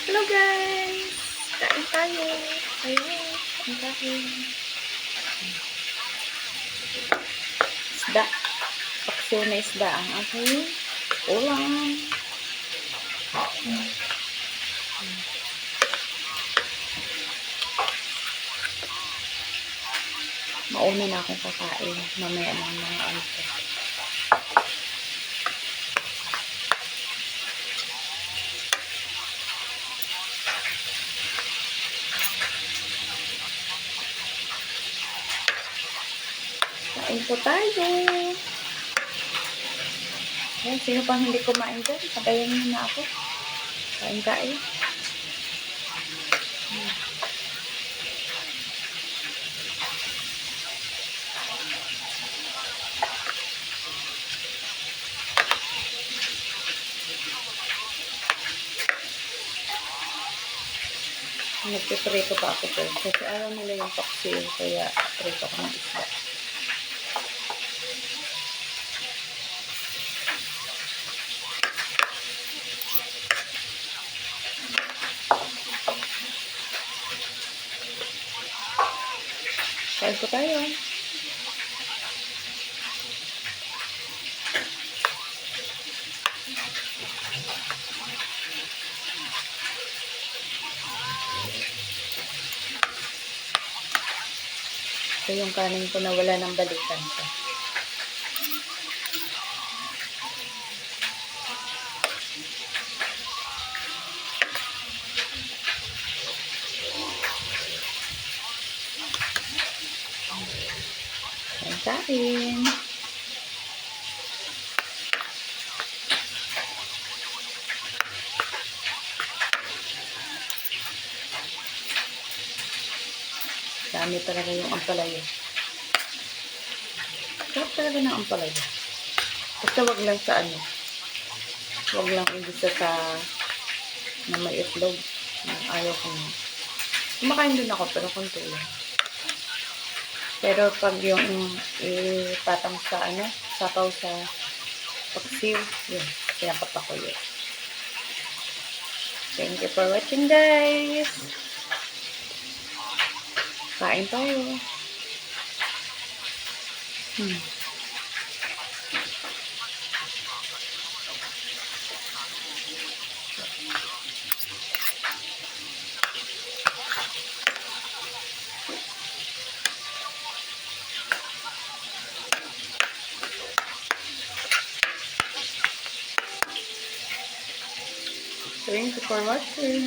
Hello guys! Kain tayo. Ayun, ang kain. Isda. Paksiw na isda ang aking ulam. Mauna na akong kakain. Mamaya ng mga alto. Kain po tayo. Ayan, sino pang hindi kumain dyan? Sabayan nyo na ako. Kain-kain. Nagpiprito pa ako po. Kasi ayaw nila yung paksiw. Kaya prito ko ng isda. Kain po tayo. Ito yung kanin ko na wala ng balikan ko. Kain. Dami talaga yung ampalaya. Sarap talaga ng ampalaya. Basta wag lang sa ano. Wag lang imbisa sa na may itlog. Ayaw ko na. Kumakain din ako pero konti lang. Pero pag yung ipatang sa ano, sapaw sa paksiw, yun, pinapap ako yun. Thank you for watching guys! Kain tayo. Thank you for watching.